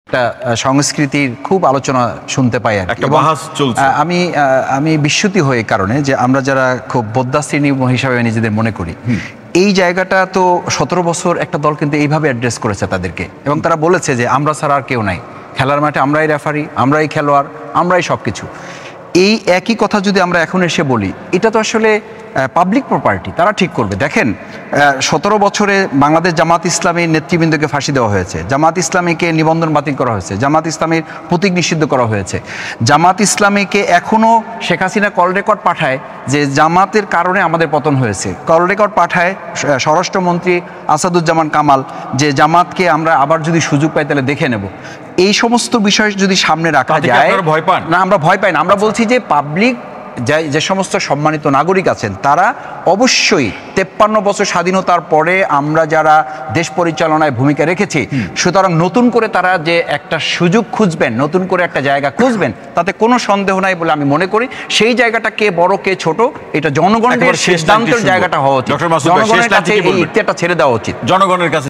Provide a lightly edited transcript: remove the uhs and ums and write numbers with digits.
একটা সংস্কৃতির খুব আলোচনা শুনতে পাই আর একটা বাহাস চলছে। আমি বিস্মিত হই এই কারণে যে আমরা যারা খুব বোদ্ধা শ্রেণী হিসাবে নিজেদের মনে করি, এই জায়গাটা তো 17 বছর একটা দল কিন্তু এইভাবে অ্যাড্রেস করেছে তাদেরকে, এবং তারা বলেছে যে আমরা ছাড়া আর কেউ নাই, খেলার মাঠে আমরাই রেফারি, আমরাই খেলোয়াড়, আমরাই সব কিছু। এই একই কথা যদি আমরা এখন এসে বলি, এটা তো আসলে পাবলিক প্রপার্টি, তারা ঠিক করবে। দেখেন, 17 বছরে বাংলাদেশ জামাত ইসলামীর নেতৃবৃন্দকে ফাঁসি দেওয়া হয়েছে, জামাত ইসলামীকে নিবন্ধন বাতিল করা হয়েছে, জামাত ইসলামীর প্রতীক নিষিদ্ধ করা হয়েছে, জামাত ইসলামীকে এখনও শেখ হাসিনা কল রেকর্ড পাঠায় যে জামাতের কারণে আমাদের পতন হয়েছে, কল রেকর্ড পাঠায় স্বরাষ্ট্রমন্ত্রী আসাদুজ্জামান কামাল যে জামাতকে আমরা আবার যদি সুযোগ পাই তাহলে দেখে নেব। এই সমস্ত বিষয় যদি সামনে রাখা যায়, ভয় পান না? আমরা ভয় পাই না। আমরা বলছি যে পাবলিক যে সমস্ত সম্মানিত নাগরিক আছেন তারা অবশ্যই 53 বছর স্বাধীনতার পরে আমরা যারা দেশ পরিচালনায় ভূমিকা রেখেছি, সুতরাং নতুন করে তারা যে একটা সুযোগ খুঁজবেন, নতুন করে একটা জায়গা খুঁজবেন, তাতে কোনো সন্দেহ নাই বলে আমি মনে করি। সেই জায়গাটা কে বড় কে ছোট, এটা জনগণের সিদ্ধান্তের জায়গাটা হওয়া উচিত। জনগণের কাছে এই ইতিহাসটা ছেড়ে দেওয়া উচিত। জনগণের কাছে